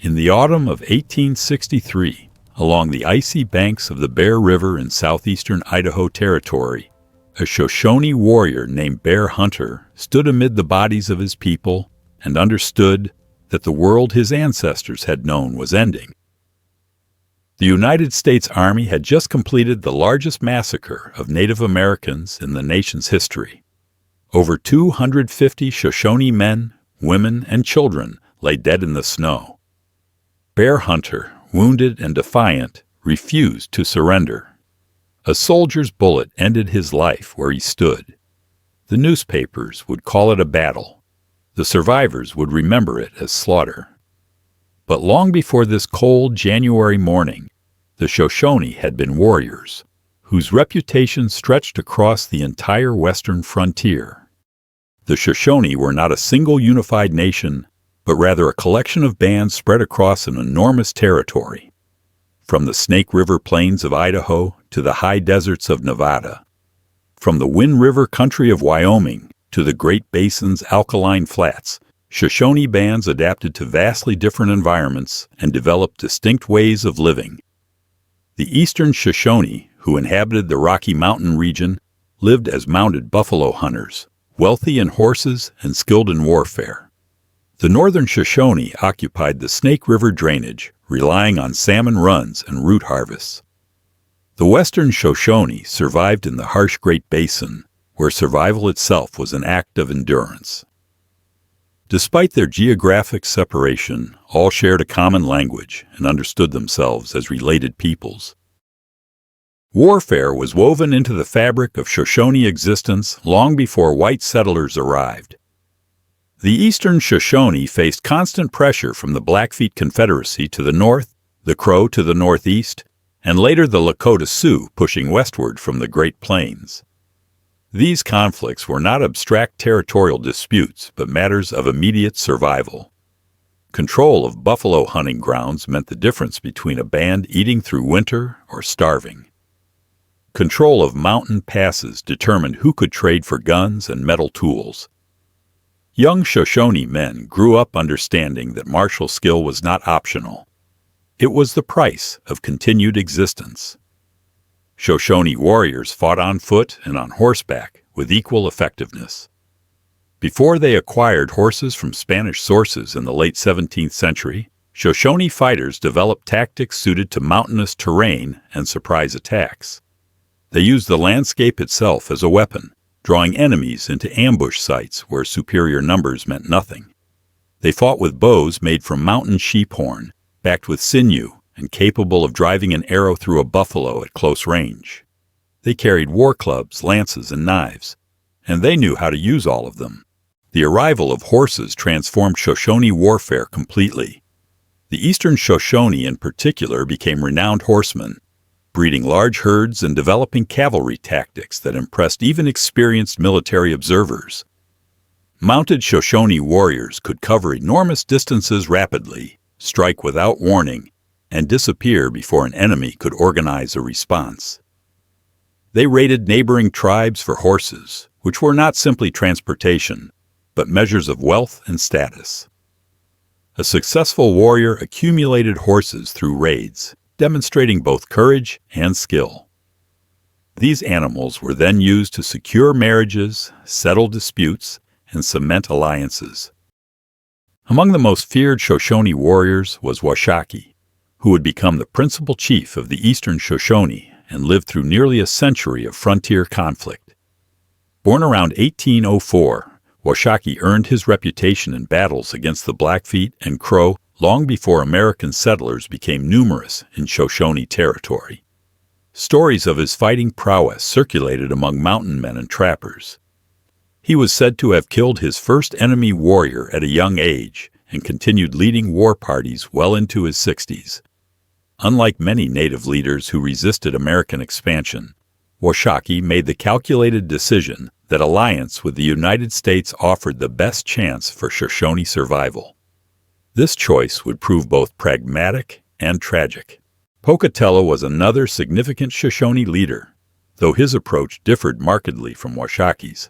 In the autumn of 1863, along the icy banks of the Bear River in southeastern Idaho Territory, a Shoshone warrior named Bear Hunter stood amid the bodies of his people and understood that the world his ancestors had known was ending. The United States Army had just completed the largest massacre of Native Americans in the nation's history. Over 250 Shoshone men, women, and children lay dead in the snow. Bear Hunter, wounded and defiant, refused to surrender. A soldier's bullet ended his life where he stood. The newspapers would call it a battle. The survivors would remember it as slaughter. But long before this cold January morning, the Shoshone had been warriors, whose reputation stretched across the entire western frontier. The Shoshone were not a single unified nation, but rather a collection of bands spread across an enormous territory. From the Snake River plains of Idaho to the high deserts of Nevada, from the Wind River country of Wyoming to the Great Basin's alkaline flats, Shoshone bands adapted to vastly different environments and developed distinct ways of living. The eastern Shoshone, who inhabited the Rocky Mountain region, lived as mounted buffalo hunters, wealthy in horses and skilled in warfare. The northern Shoshone occupied the Snake River drainage, relying on salmon runs and root harvests. The western Shoshone survived in the harsh Great Basin, where survival itself was an act of endurance. Despite their geographic separation, all shared a common language and understood themselves as related peoples. Warfare was woven into the fabric of Shoshone existence long before white settlers arrived. The eastern Shoshone faced constant pressure from the Blackfeet Confederacy to the north, the Crow to the northeast, and later the Lakota Sioux pushing westward from the Great Plains. These conflicts were not abstract territorial disputes, but matters of immediate survival. Control of buffalo hunting grounds meant the difference between a band eating through winter or starving. Control of mountain passes determined who could trade for guns and metal tools. Young Shoshone men grew up understanding that martial skill was not optional. It was the price of continued existence. Shoshone warriors fought on foot and on horseback with equal effectiveness. Before they acquired horses from Spanish sources in the late 17th century, Shoshone fighters developed tactics suited to mountainous terrain and surprise attacks. They used the landscape itself as a weapon, drawing enemies into ambush sites where superior numbers meant nothing. They fought with bows made from mountain sheep horn, backed with sinew, and capable of driving an arrow through a buffalo at close range. They carried war clubs, lances, and knives, and they knew how to use all of them. The arrival of horses transformed Shoshone warfare completely. The eastern Shoshone in particular became renowned horsemen, breeding large herds and developing cavalry tactics that impressed even experienced military observers. Mounted Shoshone warriors could cover enormous distances rapidly, strike without warning, and disappear before an enemy could organize a response. They raided neighboring tribes for horses, which were not simply transportation, but measures of wealth and status. A successful warrior accumulated horses through raids, demonstrating both courage and skill. These animals were then used to secure marriages, settle disputes, and cement alliances. Among the most feared Shoshone warriors was Washakie, who would become the principal chief of the eastern Shoshone and lived through nearly a century of frontier conflict. Born around 1804, Washakie earned his reputation in battles against the Blackfeet and Crow long before American settlers became numerous in Shoshone territory. Stories of his fighting prowess circulated among mountain men and trappers. He was said to have killed his first enemy warrior at a young age and continued leading war parties well into his 60s. Unlike many native leaders who resisted American expansion, Washakie made the calculated decision that alliance with the United States offered the best chance for Shoshone survival. This choice would prove both pragmatic and tragic. Pocatello was another significant Shoshone leader, though his approach differed markedly from Washakie's.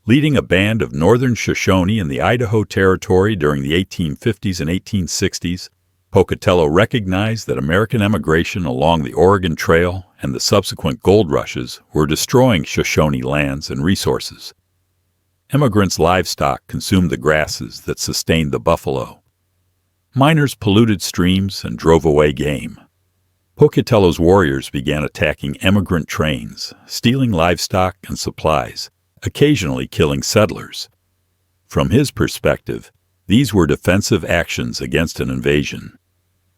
Leading a band of northern Shoshone in the Idaho Territory during the 1850s and 1860s, Pocatello recognized that American emigration along the Oregon Trail and the subsequent gold rushes were destroying Shoshone lands and resources. Immigrants' livestock consumed the grasses that sustained the buffalo. Miners polluted streams and drove away game. Pocatello's warriors began attacking emigrant trains, stealing livestock and supplies, occasionally killing settlers. From his perspective, these were defensive actions against an invasion.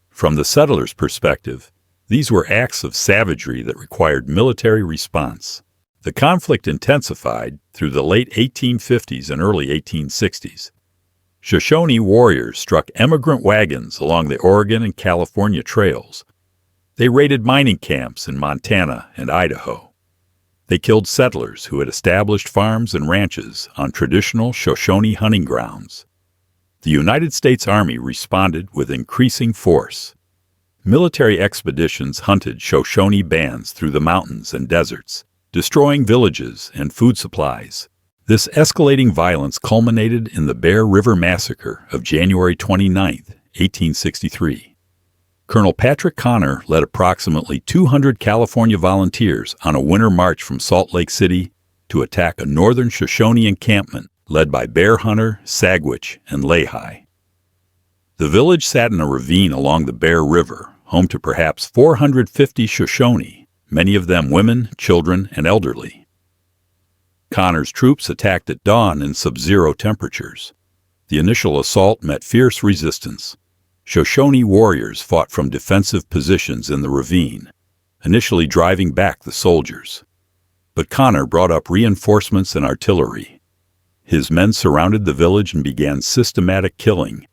From the settlers' perspective, these were acts of savagery that required military response. The conflict intensified through the late 1850s and early 1860s. Shoshone warriors struck emigrant wagons along the Oregon and California trails. They raided mining camps in Montana and Idaho. They killed settlers who had established farms and ranches on traditional Shoshone hunting grounds. The United States Army responded with increasing force. Military expeditions hunted Shoshone bands through the mountains and deserts, destroying villages and food supplies. This escalating violence culminated in the Bear River Massacre of January 29, 1863. Colonel Patrick Connor led approximately 200 California volunteers on a winter march from Salt Lake City to attack a northern Shoshone encampment led by Bear Hunter, Sagwitch, and Lehi. The village sat in a ravine along the Bear River, home to perhaps 450 Shoshone, many of them women, children, and elderly. Connor's troops attacked at dawn in sub-zero temperatures. The initial assault met fierce resistance. Shoshone warriors fought from defensive positions in the ravine, initially driving back the soldiers. But Connor brought up reinforcements and artillery. His men surrounded the village and began systematic killing.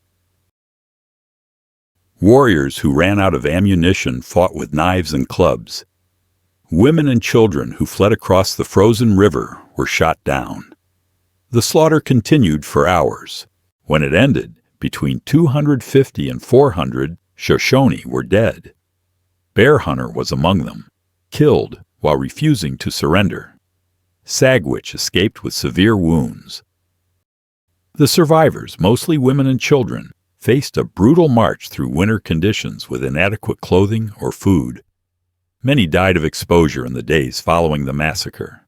Warriors who ran out of ammunition fought with knives and clubs. Women and children who fled across the frozen river were shot down. The slaughter continued for hours. When it ended, between 250 and 400 Shoshone were dead. Bear Hunter was among them, killed while refusing to surrender. Sagwitch escaped with severe wounds. The survivors, mostly women and children, faced a brutal march through winter conditions with inadequate clothing or food. Many died of exposure in the days following the massacre.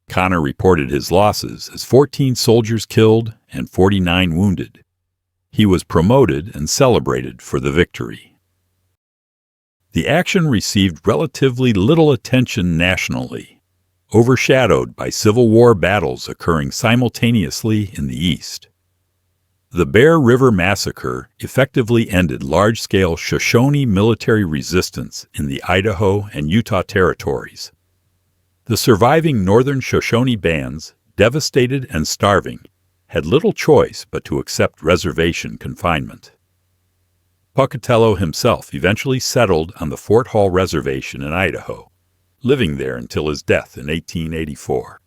Connor reported his losses as 14 soldiers killed and 49 wounded. He was promoted and celebrated for the victory. The action received relatively little attention nationally, overshadowed by Civil War battles occurring simultaneously in the East. The Bear River Massacre effectively ended large-scale Shoshone military resistance in the Idaho and Utah territories. The surviving northern Shoshone bands, devastated and starving, had little choice but to accept reservation confinement. Pocatello himself eventually settled on the Fort Hall Reservation in Idaho, living there until his death in 1884.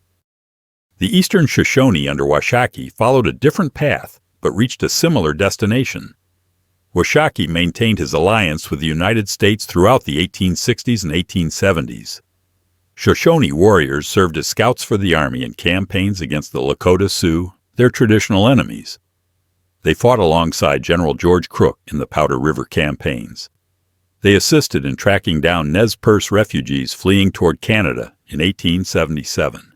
The eastern Shoshone under Washakie followed a different path but reached a similar destination. Washakie maintained his alliance with the United States throughout the 1860s and 1870s. Shoshone warriors served as scouts for the Army in campaigns against the Lakota Sioux, their traditional enemies. They fought alongside General George Crook in the Powder River campaigns. They assisted in tracking down Nez Perce refugees fleeing toward Canada in 1877.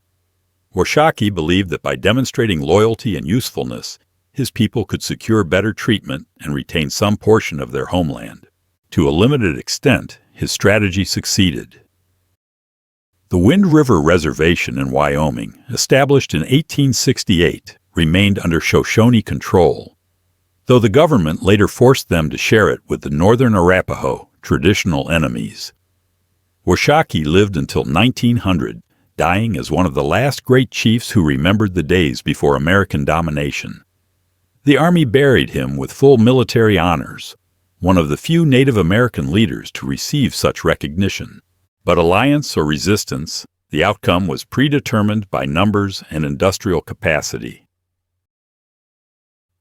Washakie believed that by demonstrating loyalty and usefulness, his people could secure better treatment and retain some portion of their homeland. To a limited extent, his strategy succeeded. The Wind River Reservation in Wyoming, established in 1868, remained under Shoshone control, though the government later forced them to share it with the Northern Arapaho, traditional enemies. Washakie lived until 1900, dying as one of the last great chiefs who remembered the days before American domination. The Army buried him with full military honors, one of the few Native American leaders to receive such recognition. But alliance or resistance, the outcome was predetermined by numbers and industrial capacity.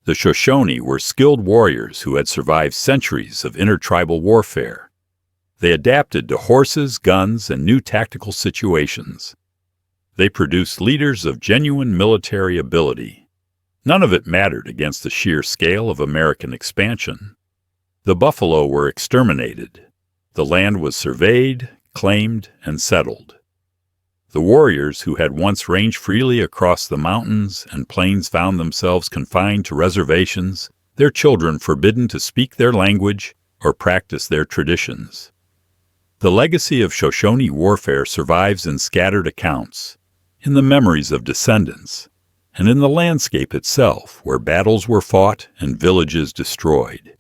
The Shoshone were skilled warriors who had survived centuries of intertribal warfare. They adapted to horses, guns, and new tactical situations. They produced leaders of genuine military ability. None of it mattered against the sheer scale of American expansion. The buffalo were exterminated. The land was surveyed, claimed, and settled. The warriors who had once ranged freely across the mountains and plains found themselves confined to reservations, their children forbidden to speak their language or practice their traditions. The legacy of Shoshone warfare survives in scattered accounts, in the memories of descendants, and in the landscape itself, where battles were fought and villages destroyed.